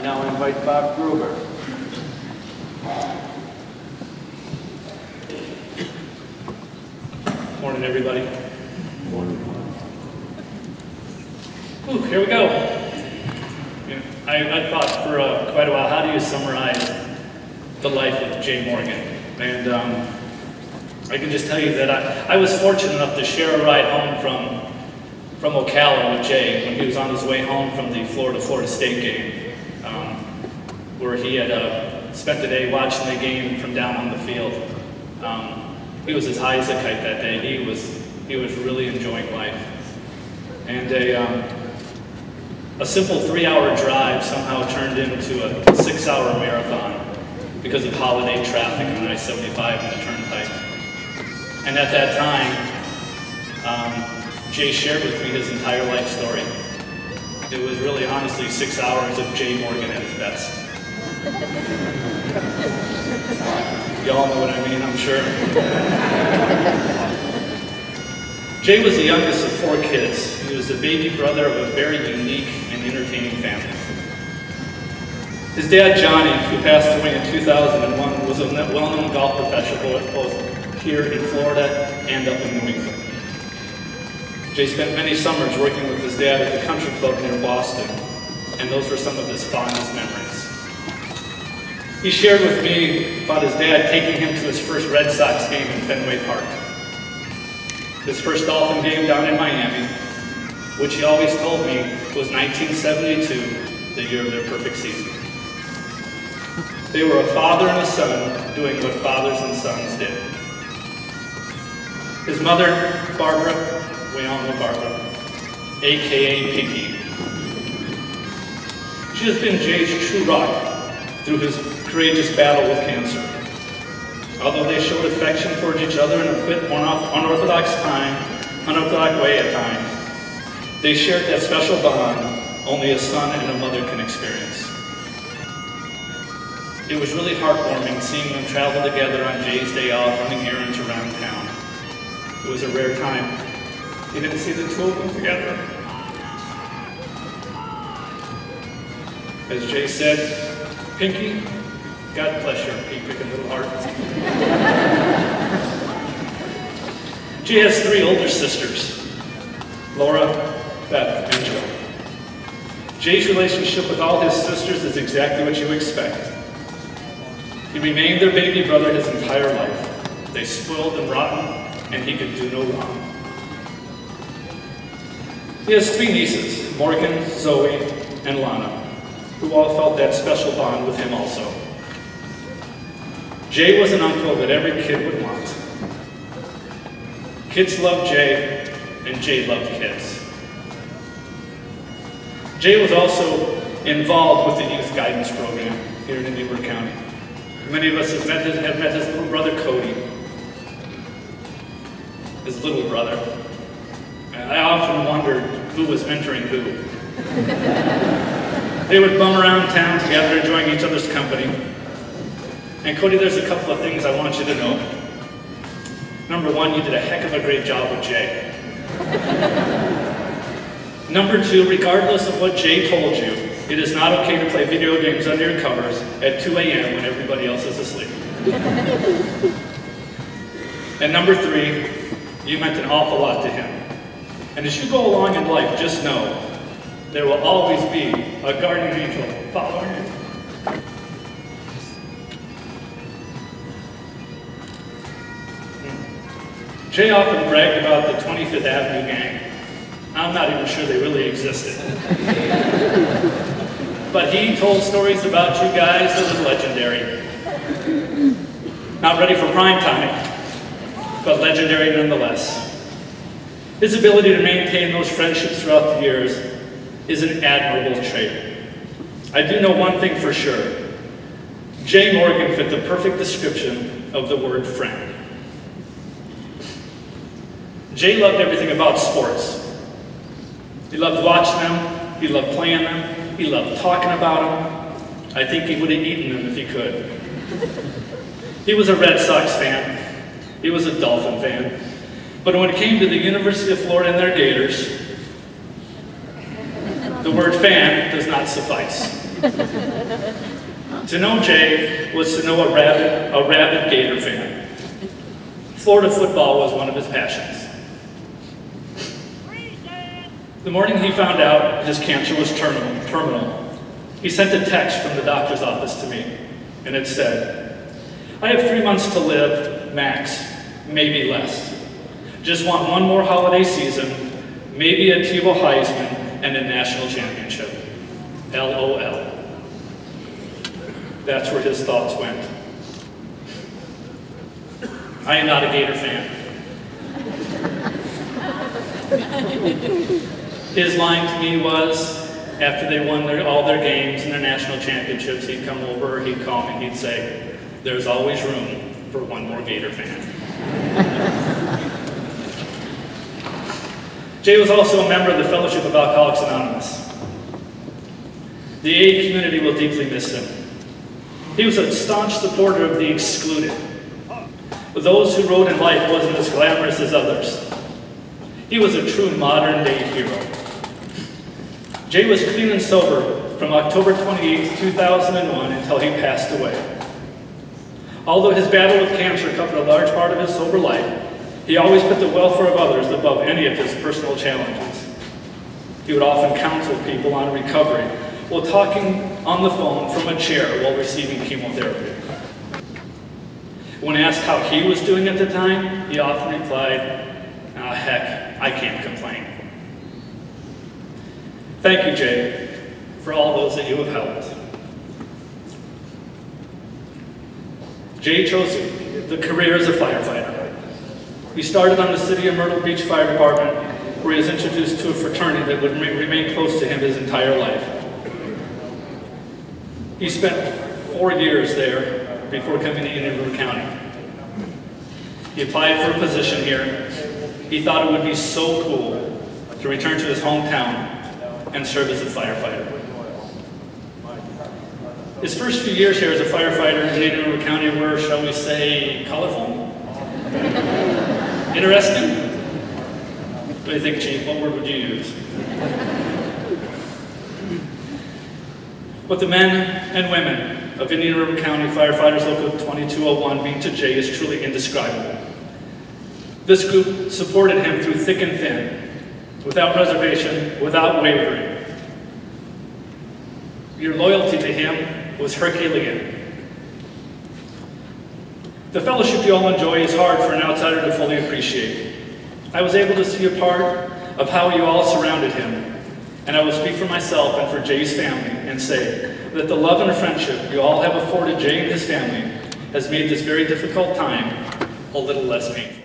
I now invite Bob Gruber. Morning, everybody. Ooh, here we go. I thought for quite a while, how do you summarize the life of Jay Morgan? And I can just tell you that I was fortunate enough to share a ride home from Ocala with Jay when he was on his way home from the Florida State game, where he had spent the day watching the game from down on the field. He was as high as a kite that day. He was really enjoying life. And a simple 3-hour drive somehow turned into a 6-hour marathon because of holiday traffic on I-75 and the Turnpike. And at that time, Jay shared with me his entire life story. It was really honestly 6 hours of Jay Morgan at his best. Y'all know what I mean, I'm sure. Jay was the youngest of 4 kids. He was the baby brother of a very unique and entertaining family. His dad, Johnny, who passed away in 2001, was a well-known golf professional both here in Florida and up in New England. Jay spent many summers working with his dad at the country club near Boston, and those were some of his fondest memories. He shared with me about his dad taking him to his first Red Sox game in Fenway Park, his first Dolphin game down in Miami, which he always told me was 1972, the year of their perfect season. They were a father and a son doing what fathers and sons did. His mother, Barbara, we all know Barbara, AKA Pinky. She has been Jay's true rock through his courageous battle with cancer. Although they showed affection towards each other in a bit unorthodox way at times, they shared that special bond only a son and a mother can experience. It was really heartwarming seeing them travel together on Jay's day off running errands around town. It was a rare time. You didn't see the two of them together. As Jay said, Pinky, God bless your pea-picking little heart. Jay has 3 older sisters, Laura, Beth, and Joe. Jay's relationship with all his sisters is exactly what you expect. He remained their baby brother his entire life. They spoiled him rotten, and he could do no wrong. He has 3 nieces, Morgan, Zoe, and Lana, who all felt that special bond with him also. Jay was an uncle that every kid would want. Kids loved Jay, and Jay loved kids. Jay was also involved with the youth guidance program here in Indian County. Many of us have met his little brother, Cody. His little brother. And I often wondered who was mentoring who. They would bum around town together, enjoying each other's company. And Cody, there's a couple of things I want you to know. Number 1, you did a heck of a great job with Jay. Number 2, regardless of what Jay told you, it is not okay to play video games under your covers at 2 a.m. when everybody else is asleep. And number 3, you meant an awful lot to him. And as you go along in life, just know there will always be a guardian angel following you. Jay often bragged about the 25th Avenue gang. I'm not even sure they really existed. But he told stories about you guys that was legendary. Not ready for prime time, but legendary nonetheless. His ability to maintain those friendships throughout the years is an admirable trait. I do know one thing for sure. Jay Morgan fit the perfect description of the word friend. Jay loved everything about sports. He loved watching them, he loved playing them, he loved talking about them. I think he would have eaten them if he could. He was a Red Sox fan. He was a Dolphin fan. But when it came to the University of Florida and their Gators, the word fan does not suffice. To know Jay was to know a rabid Gator fan. Florida football was one of his passions. The morning he found out his cancer was terminal, he sent a text from the doctor's office to me, and it said, "I have 3 months to live, max, maybe less. Just want one more holiday season, maybe a Tebow Heisman, and a national championship. LOL." That's where his thoughts went. I am not a Gator fan. His line to me was, after they won all their games and their national championships, he'd come over, he'd call me, he'd say, "There's always room for one more Gator fan." Jay was also a member of the Fellowship of Alcoholics Anonymous. The AA community will deeply miss him. He was a staunch supporter of the excluded. But those who rode in life wasn't as glamorous as others. He was a true modern-day hero. Jay was clean and sober from October 28, 2001 until he passed away. Although his battle with cancer covered a large part of his sober life, he always put the welfare of others above any of his personal challenges. He would often counsel people on recovery while talking on the phone from a chair while receiving chemotherapy. When asked how he was doing at the time, he often replied, "Ah, heck, I can't complain." Thank you, Jay, for all those that you have helped. Jay chose the career as a firefighter. He started on the City of Myrtle Beach Fire Department, where he was introduced to a fraternity that would remain close to him his entire life. He spent 4 years there before coming to Indian River County. He applied for a position here. He thought it would be so cool to return to his hometown and serve as a firefighter. His first few years here as a firefighter in Indian River County were, shall we say, colorful. Interesting? What do you think, Chief? What word would you use? What the men and women of Indian River County Firefighters Local 2201 mean to Jay is truly indescribable. This group supported him through thick and thin, without reservation, without wavering. Your loyalty to him was Herculean. The fellowship you all enjoy is hard for an outsider to fully appreciate. I was able to see a part of how you all surrounded him, and I will speak for myself and for Jay's family and say that the love and friendship you all have afforded Jay and his family has made this very difficult time a little less painful.